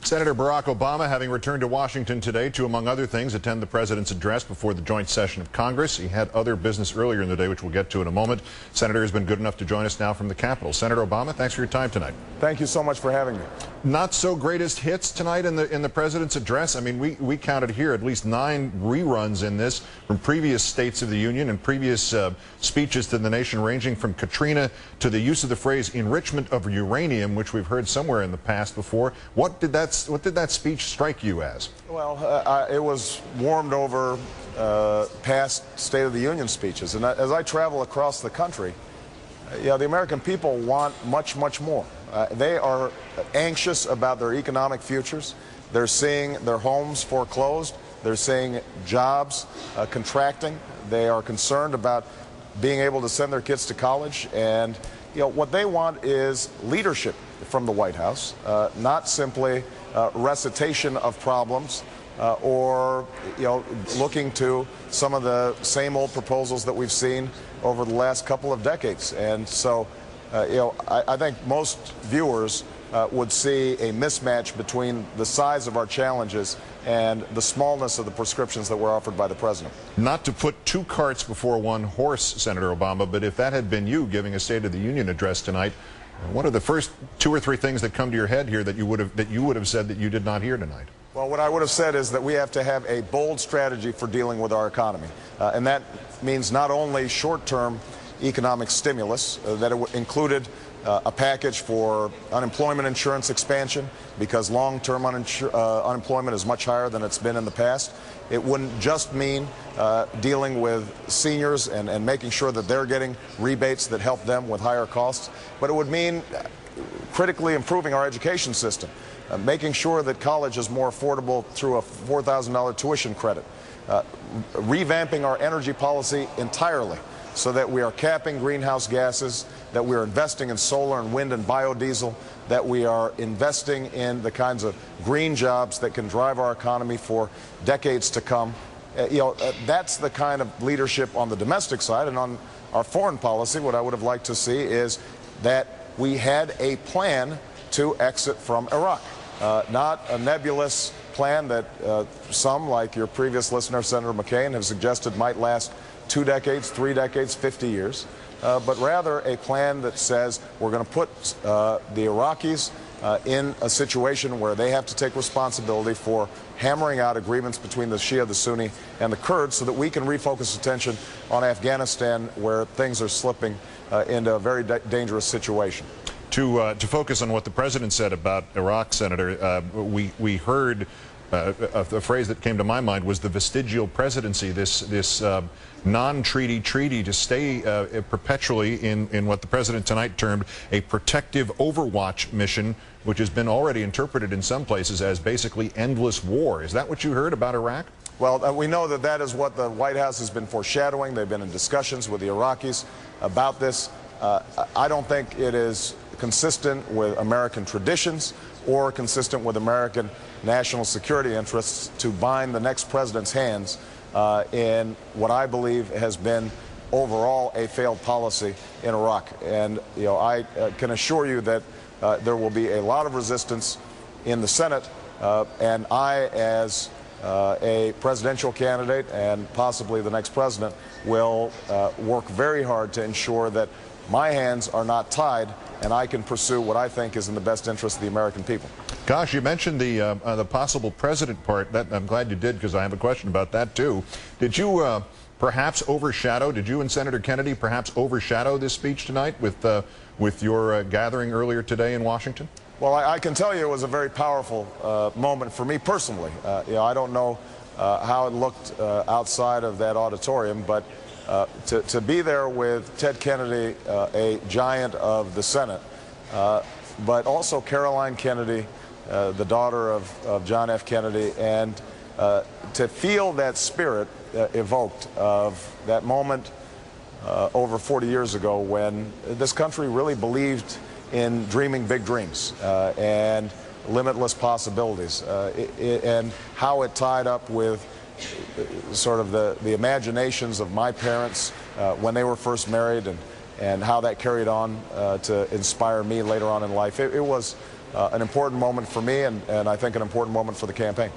Senator Barack Obama having returned to Washington today to, among other things, attend the president's address before the joint session of Congress. He had other business earlier in the day, which we'll get to in a moment. Senator has been good enough to join us now from the Capitol. Senator Obama, thanks for your time tonight. Thank you so much for having me. Not so greatest hits tonight in the president's address. I mean, we counted here at least 9 reruns in this from previous States of the Union and previous speeches to the nation, ranging from Katrina to the use of the phrase enrichment of uranium, which we've heard somewhere in the past before. What did that speech strike you as? Well, it was warmed over past State of the Union speeches. And as I travel across the country, the American people want much, much more. They are anxious about their economic futures. They're seeing their homes foreclosed. They're seeing jobs contracting. They are concerned about being able to send their kids to college. And what they want is leadership from the White House, not simply recitation of problems or looking to some of the same old proposals that we've seen over the last couple of decades. And so I think most viewers would see a mismatch between the size of our challenges and the smallness of the prescriptions that were offered by the president. Not to put 2 carts before one horse, Senator Obama, but if that had been you giving a State of the Union address tonight, what are the first 2 or 3 things that come to your head here that you would have said that you did not hear tonight? Well, what I would have said is that we have to have a bold strategy for dealing with our economy, and that means not only short-term economic stimulus, that it included a package for unemployment insurance expansion, because long-term unemployment is much higher than it's been in the past. It wouldn't just mean dealing with seniors and making sure that they're getting rebates that help them with higher costs, but it would mean critically improving our education system, making sure that college is more affordable through a $4,000 tuition credit, revamping our energy policy entirely so that we are capping greenhouse gases, that we are investing in solar and wind and biodiesel, that we are investing in the kinds of green jobs that can drive our economy for decades to come. That's the kind of leadership on the domestic side. And on our foreign policy, what I would have liked to see is that we had a plan to exit from Iraq, not a nebulous plan that some, like your previous listener, Senator McCain, have suggested might last 2 decades, 3 decades, 50 years, but rather a plan that says we're going to put the Iraqis in a situation where they have to take responsibility for hammering out agreements between the Shia, the Sunni, and the Kurds, so that we can refocus attention on Afghanistan, where things are slipping into a very dangerous situation. To focus on what the president said about Iraq, Senator, we heard a phrase that came to my mind was the vestigial presidency, this non-treaty treaty to stay perpetually in what the president tonight termed a protective overwatch mission, which has been already interpreted in some places as basically endless war. Is that what you heard about Iraq? Well, we know that that is what the White House has been foreshadowing. They've been in discussions with the Iraqis about this. I don't think it is consistent with American traditions or consistent with American national security interests to bind the next president's hands in what I believe has been overall a failed policy in Iraq. And I can assure you that there will be a lot of resistance in the Senate, and I, as a presidential candidate and possibly the next president, will work very hard to ensure that my hands are not tied and I can pursue what I think is in the best interest of the American people. Gosh, you mentioned the possible president part. That I'm glad you did, because I have a question about that too. Did you perhaps overshadow? Did you and Senator Kennedy perhaps overshadow this speech tonight with your gathering earlier today in Washington? Well, I can tell you it was a very powerful moment for me personally. I don't know how it looked outside of that auditorium, but to be there with Ted Kennedy, a giant of the Senate, but also Caroline Kennedy, the daughter of John F. Kennedy, and to feel that spirit evoked of that moment over 40 years ago when this country really believed in dreaming big dreams and limitless possibilities, and how it tied up with sort of the imaginations of my parents when they were first married, and how that carried on to inspire me later on in life. It was an important moment for me and I think an important moment for the campaign.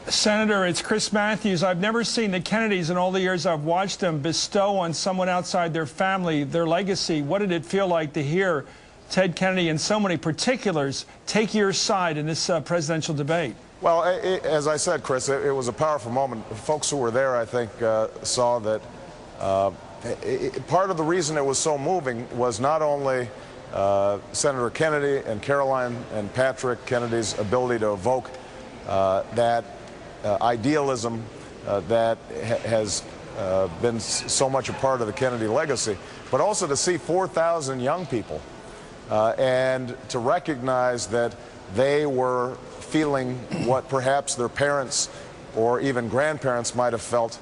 Senator, it's Chris Matthews. I've never seen the Kennedys in all the years I've watched them bestow on someone outside their family their legacy. What did it feel like to hear Ted Kennedy and so many particulars take your side in this presidential debate? Well, as I said, Chris, it was a powerful moment. Folks who were there, I think, saw that part of the reason it was so moving was not only Senator Kennedy and Caroline and Patrick Kennedy's ability to evoke that idealism that has been so much a part of the Kennedy legacy, but also to see 4,000 young people and to recognize that they were feeling what perhaps their parents or even grandparents might have felt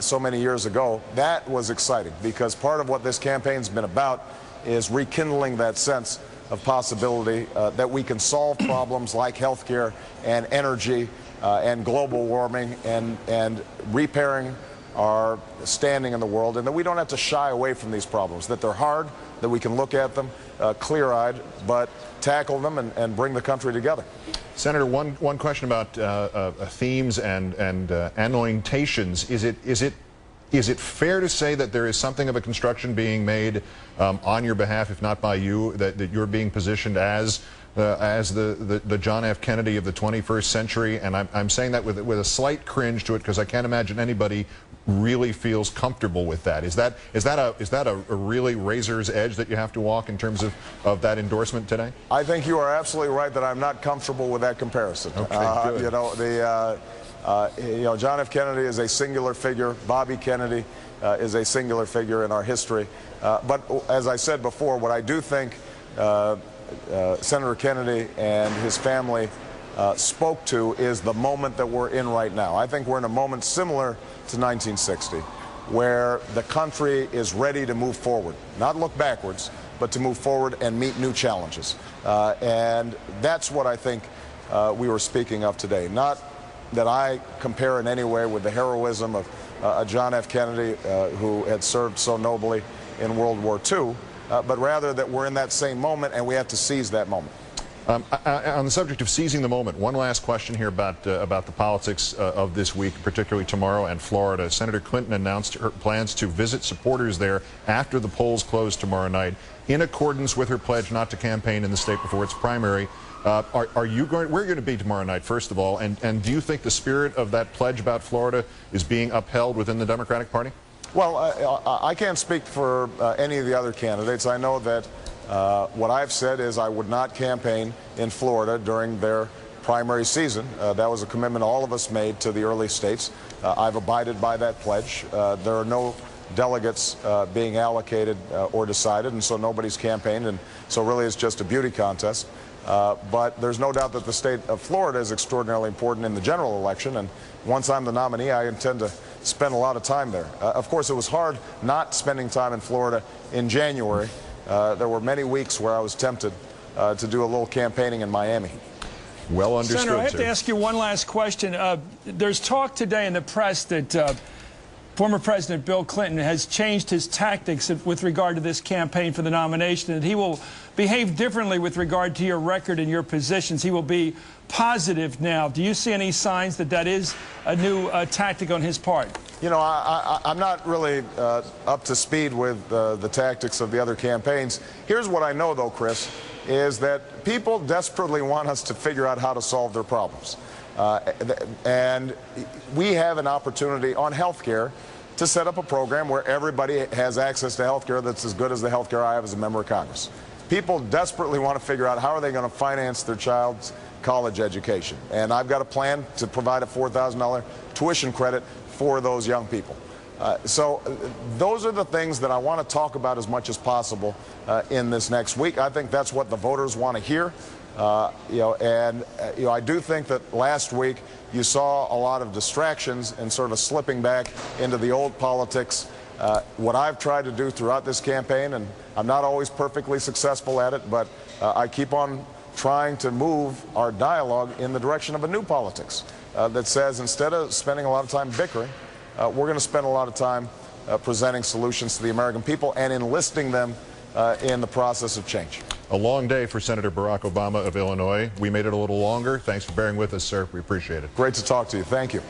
so many years ago. That was exciting, because part of what this campaign's been about is rekindling that sense of possibility that we can solve problems like healthcare and energy and global warming and repairing our standing in the world, and that we don't have to shy away from these problems, that they're hard, that we can look at them clear-eyed, but tackle them and bring the country together. Senator, one question about themes and annotations. Is it fair to say that there is something of a construction being made on your behalf, if not by you, that you're being positioned as the John F. Kennedy of the 21st century? And I'm saying that with a slight cringe to it, because I can't imagine anybody really feels comfortable with that. Is that a really razor's edge that you have to walk in terms of that endorsement today? I think you are absolutely right that I'm not comfortable with that comparison. Okay, good. John F. Kennedy is a singular figure. Bobby Kennedy is a singular figure in our history. But as I said before, what I do think Senator Kennedy and his family spoke to is the moment that we're in right now. I think we're in a moment similar to 1960, where the country is ready to move forward, not look backwards, but to move forward and meet new challenges. And that's what I think we were speaking of today. Not that I compare in any way with the heroism of John F. Kennedy, who had served so nobly in World War II, but rather that we're in that same moment and we have to seize that moment. On the subject of seizing the moment, one last question here about the politics of this week, particularly tomorrow and Florida. Senator Clinton announced her plans to visit supporters there after the polls close tomorrow night, in accordance with her pledge not to campaign in the state before its primary. Are you going? Where are you going to be tomorrow night, first of all? And do you think the spirit of that pledge about Florida is being upheld within the Democratic Party? Well, I can't speak for any of the other candidates. I know that what I've said is I would not campaign in Florida during their primary season. That was a commitment all of us made to the early states. I've abided by that pledge. There are no delegates being allocated or decided, and so nobody's campaigned, and so really it's just a beauty contest. But there's no doubt that the state of Florida is extraordinarily important in the general election, and once I'm the nominee, I intend to spend a lot of time there. Of course, it was hard not spending time in Florida in January. There were many weeks where I was tempted to do a little campaigning in Miami. Well understood, Senator, I have sir. to ask you one last question. There's talk today in the press that former President Bill Clinton has changed his tactics with regard to this campaign for the nomination, and he will behave differently with regard to your record and your positions. He will be positive now. Do you see any signs that that is a new tactic on his part? You know, I'm not really up to speed with the tactics of the other campaigns. Here's what I know, though, Chris, is that people desperately want us to figure out how to solve their problems. And we have an opportunity on health care to set up a program where everybody has access to health care that's as good as the health care I have as a member of Congress. People desperately want to figure out how are they going to finance their child's college education. And I've got a plan to provide a $4,000 tuition credit for those young people. So those are the things that I want to talk about as much as possible in this next week. I think that's what the voters want to hear. I do think that last week you saw a lot of distractions and sort of slipping back into the old politics. What I've tried to do throughout this campaign, and I'm not always perfectly successful at it, but I keep on trying to move our dialogue in the direction of a new politics that says instead of spending a lot of time bickering, we're going to spend a lot of time presenting solutions to the American people and enlisting them in the process of change. A long day for Senator Barack Obama of Illinois. We made it a little longer. Thanks for bearing with us, sir. We appreciate it. Great to talk to you. Thank you.